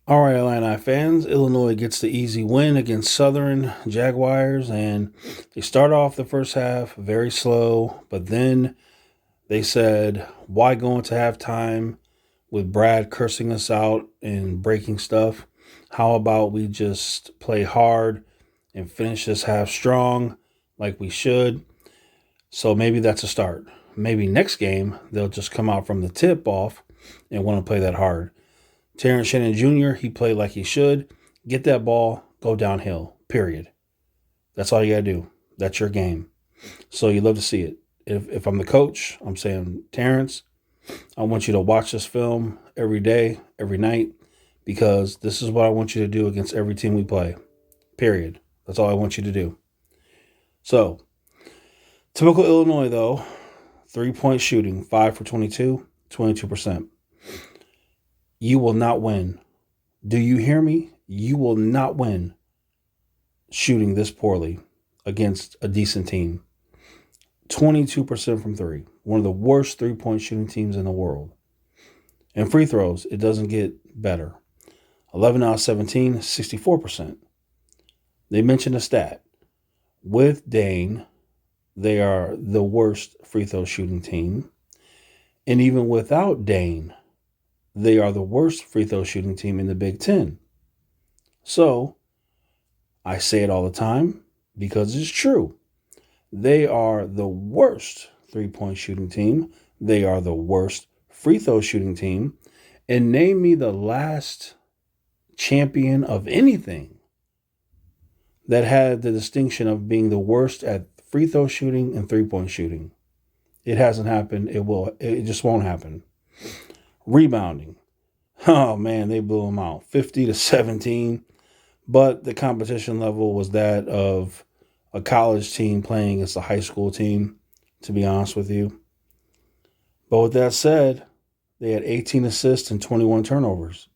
All right, Illini fans. Illinois gets the easy win against Southern Jaguars, and they start off the first half very slow, but then they said, "Why go into halftime with Brad cursing us out and breaking stuff? How about we just play hard and finish this half strong, like we should?" So maybe that's a start. Maybe next game they'll just come out from the tip off and want to play that hard. Terrence Shannon Jr., he played like he should. Get that ball, go downhill, period. That's all you got to do. That's your game. So you love to see it. If I'm the coach, I'm saying, Terrence, I want you to watch this film every day, every night, because this is what I want you to do against every team we play, period. That's all I want you to do. So, typical Illinois, though, 3-point shooting, 5 for 22, 22%. You will not win. Do you hear me? You will not win shooting this poorly against a decent team. 22% from three. One of the worst 3-point shooting teams in the world. And free throws, it doesn't get better. 11 out of 17, 64%. They mentioned a stat. With Dane, they are the worst free throw shooting team. And even without Dane, they are the worst free throw shooting team in the Big Ten. So, I say it all the time because it's true. They are the worst 3-point shooting team. They are the worst free throw shooting team. And name me the last champion of anything that had the distinction of being the worst at free throw shooting and 3-point shooting. It hasn't happened. It just won't happen. Rebounding. Oh man, they blew them out. 50-17. But the competition level was that of a college team playing against a high school team, to be honest with you. But with that said, they had 18 assists and 21 turnovers.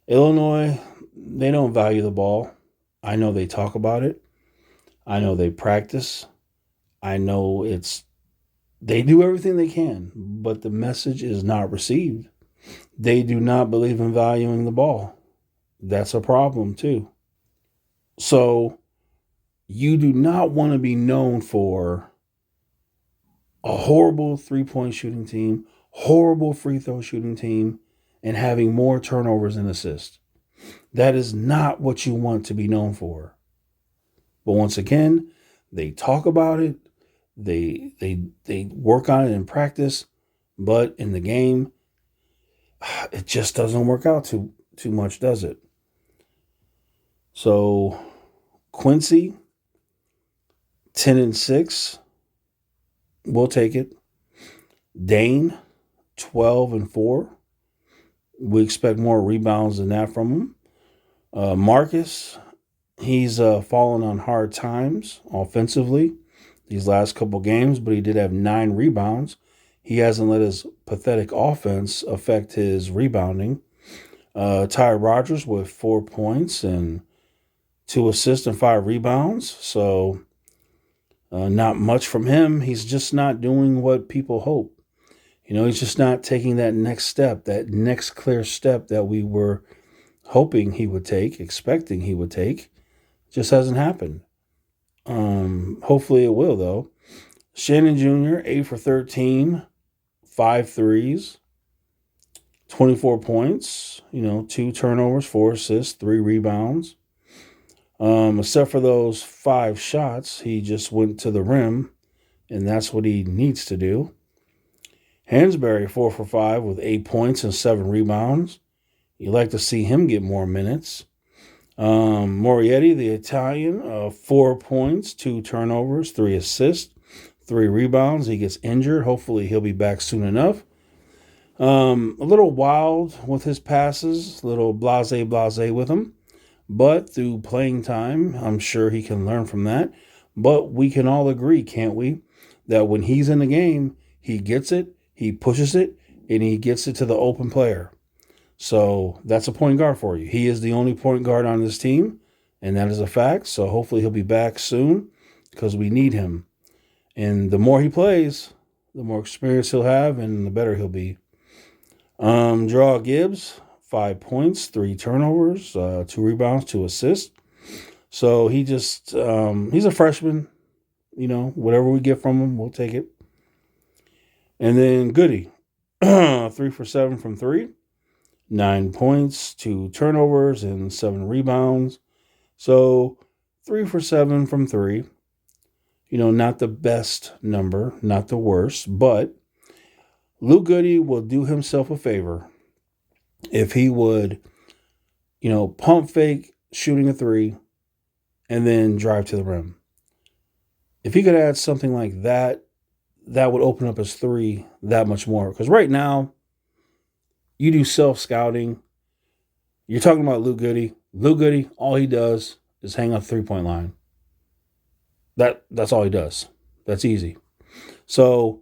Illinois, they don't value the ball. I know they talk about it. I know they practice. I know they do everything they can, but the message is not received. They do not believe in valuing the ball. That's a problem too. So you do not want to be known for a horrible 3-point shooting team, horrible free throw shooting team, and having more turnovers and assists. That is not what you want to be known for. But once again, they talk about it, they work on it in practice, but in the game, it just doesn't work out too much, does it? So Quincy, 10-6, we'll take it. Dane, 12-4. We expect more rebounds than that from him. Marcus, he's fallen on hard times offensively these last couple games, but he did have 9 rebounds. He hasn't let his pathetic offense affect his rebounding. Ty Rogers with 4 points and 2 assists and 5 rebounds. So not much from him. He's just not doing what people hope. He's just not taking that next step, that next clear step that we were hoping he would take, expecting he would take. Just hasn't happened. Hopefully it will, though. Shannon Jr., 8 for 13, 5 threes, 24 points, 2 turnovers, 4 assists, 3 rebounds. Except for those 5 shots, he just went to the rim, and that's what he needs to do. Hansberry, 4 for 5 with 8 points and 7 rebounds. You like to see him get more minutes. Morietti, the Italian, 4 points, 2 turnovers, 3 assists, 3 rebounds. He gets injured. Hopefully he'll be back soon enough. A little wild with his passes, a little blase with him. But through playing time, I'm sure he can learn from that. But we can all agree, can't we, that when he's in the game, he gets it, he pushes it, and he gets it to the open player. So that's a point guard for you. He is the only point guard on this team, and that is a fact. So hopefully he'll be back soon because we need him. And the more he plays, the more experience he'll have and the better he'll be. Draw Gibbs, 5 points, 3 turnovers, 2 rebounds, 2 assists. So he's a freshman. Whatever we get from him, we'll take it. And then Goody, 3 for 7 from 3, 9 points, 2 turnovers, and 7 rebounds. So 3 for 7 from 3. Not the best number, not the worst, but Luke Goody will do himself a favor if he would, pump fake shooting a 3 and then drive to the rim. If he could add something like that, that would open up his 3 that much more. Because right now, you do self-scouting. You're talking about Luke Goody. Luke Goody, all he does is hang up the 3-point line. That's all he does. That's easy. So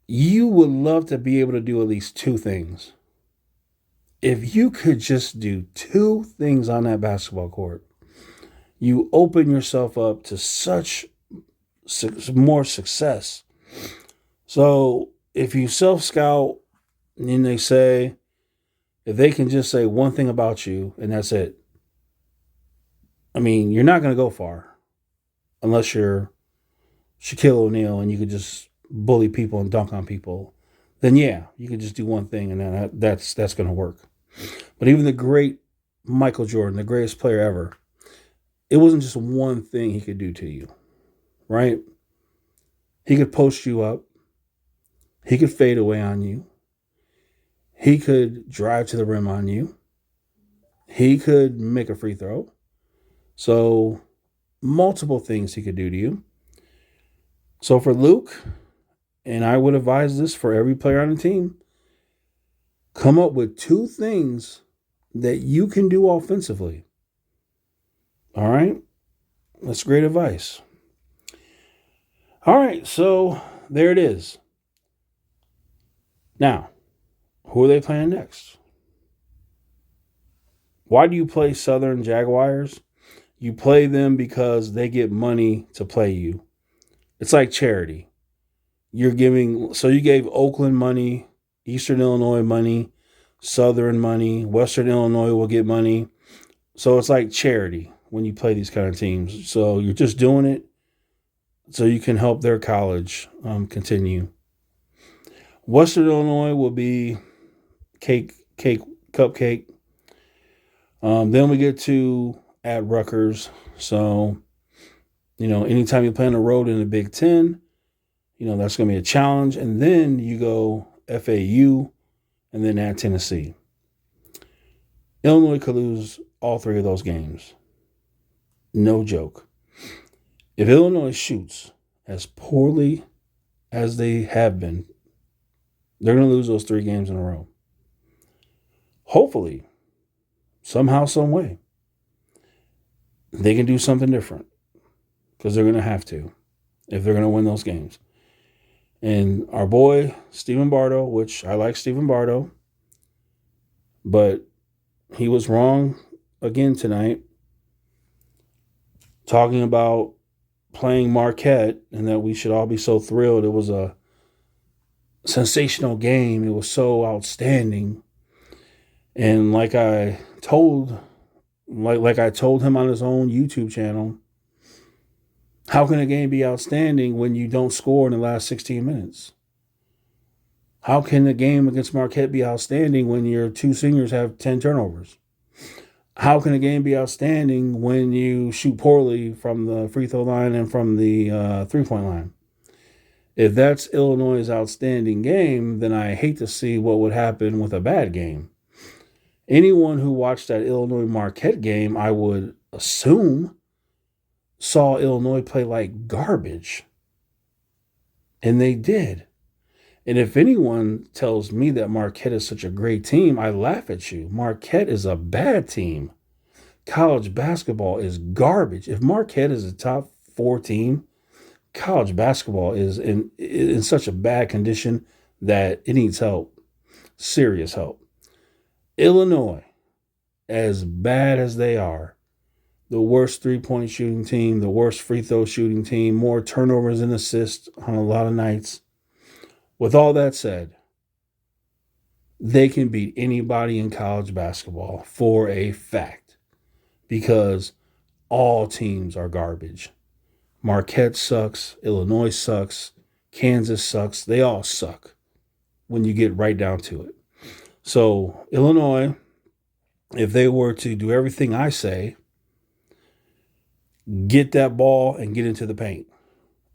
you would love to be able to do at least 2 things. If you could just do 2 things on that basketball court, you open yourself up to such more success. So if you self-scout and they say, if they can just say one thing about you and that's it, you're not going to go far unless you're Shaquille O'Neal and you could just bully people and dunk on people. Then yeah, you could just do one thing and then that's going to work. But even the great Michael Jordan, the greatest player ever, it wasn't just one thing he could do to you, right? He could post you up. He could fade away on you. He could drive to the rim on you. He could make a free throw. So multiple things he could do to you. So for Luke, and I would advise this for every player on the team, come up with 2 things that you can do offensively. All right? That's great advice. All right, so there it is. Now, who are they playing next? Why do you play Southern Jaguars? You play them because they get money to play you. It's like charity. You gave Oakland money, Eastern Illinois money, Southern money, Western Illinois will get money. So it's like charity when you play these kind of teams. So you're just doing it so you can help their college continue. Western Illinois will be cupcake. Then we get to at Rutgers. So, anytime you play on the road in the Big Ten, that's going to be a challenge. And then you go FAU and then at Tennessee. Illinois could lose all 3 of those games. No joke. If Illinois shoots as poorly as they have been, they're going to lose those 3 games in a row. Hopefully, somehow, some way, they can do something different because they're going to have to if they're going to win those games. And our boy, Stephen Bardo, which I like Stephen Bardo, but he was wrong again tonight, talking about playing Marquette and that we should all be so thrilled. It was a sensational game. It was so outstanding. And like I told him on his own YouTube channel, how can a game be outstanding when you don't score in the last 16 minutes? How can the game against Marquette be outstanding when your 2 seniors have 10 turnovers? How can a game be outstanding when you shoot poorly from the free throw line and from the 3-point line? If that's Illinois' outstanding game, then I hate to see what would happen with a bad game. Anyone who watched that Illinois Marquette game, I would assume, saw Illinois play like garbage. And they did. And if anyone tells me that Marquette is such a great team, I laugh at you. Marquette is a bad team. College basketball is garbage. If Marquette is a top 4 team, college basketball is in such a bad condition that it needs help. Serious help. Illinois, as bad as they are, the worst 3-point shooting team, the worst free throw shooting team, more turnovers and assists on a lot of nights. With all that said, They can beat anybody in college basketball for a fact because all teams are garbage. Marquette sucks. Illinois sucks. Kansas sucks. They all suck when you get right down to it. So, Illinois, if they were to do everything I say, get that ball and get into the paint.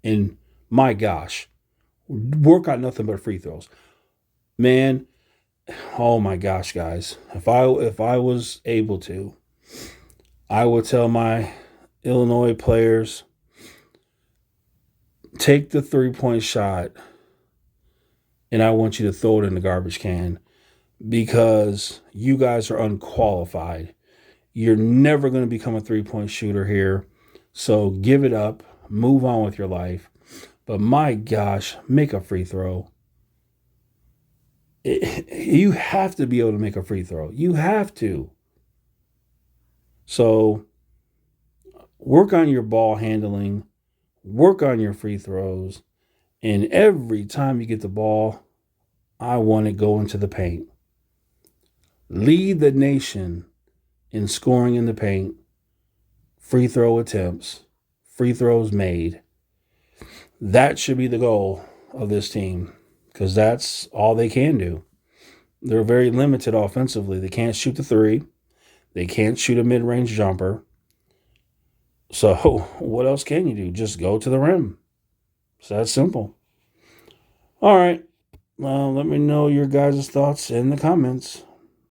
And my gosh, work on nothing but free throws. Man, oh my gosh, guys. If I was able to, I would tell my Illinois players, take the 3-point shot and I want you to throw it in the garbage can because you guys are unqualified. You're never going to become a 3-point shooter here. So give it up, move on with your life. But my gosh, make a free throw. You have to be able to make a free throw. You have to. So work on your ball handling, work on your free throws, and every time you get the ball, I want to go into the paint. Lead the nation in scoring in the paint, free throw attempts, free throws made. That should be the goal of this team because that's all they can do. They're very limited offensively. They can't shoot the three. They can't shoot a mid-range jumper. So what else can you do? Just go to the rim. It's that simple. All right. Let me know your guys' thoughts in the comments.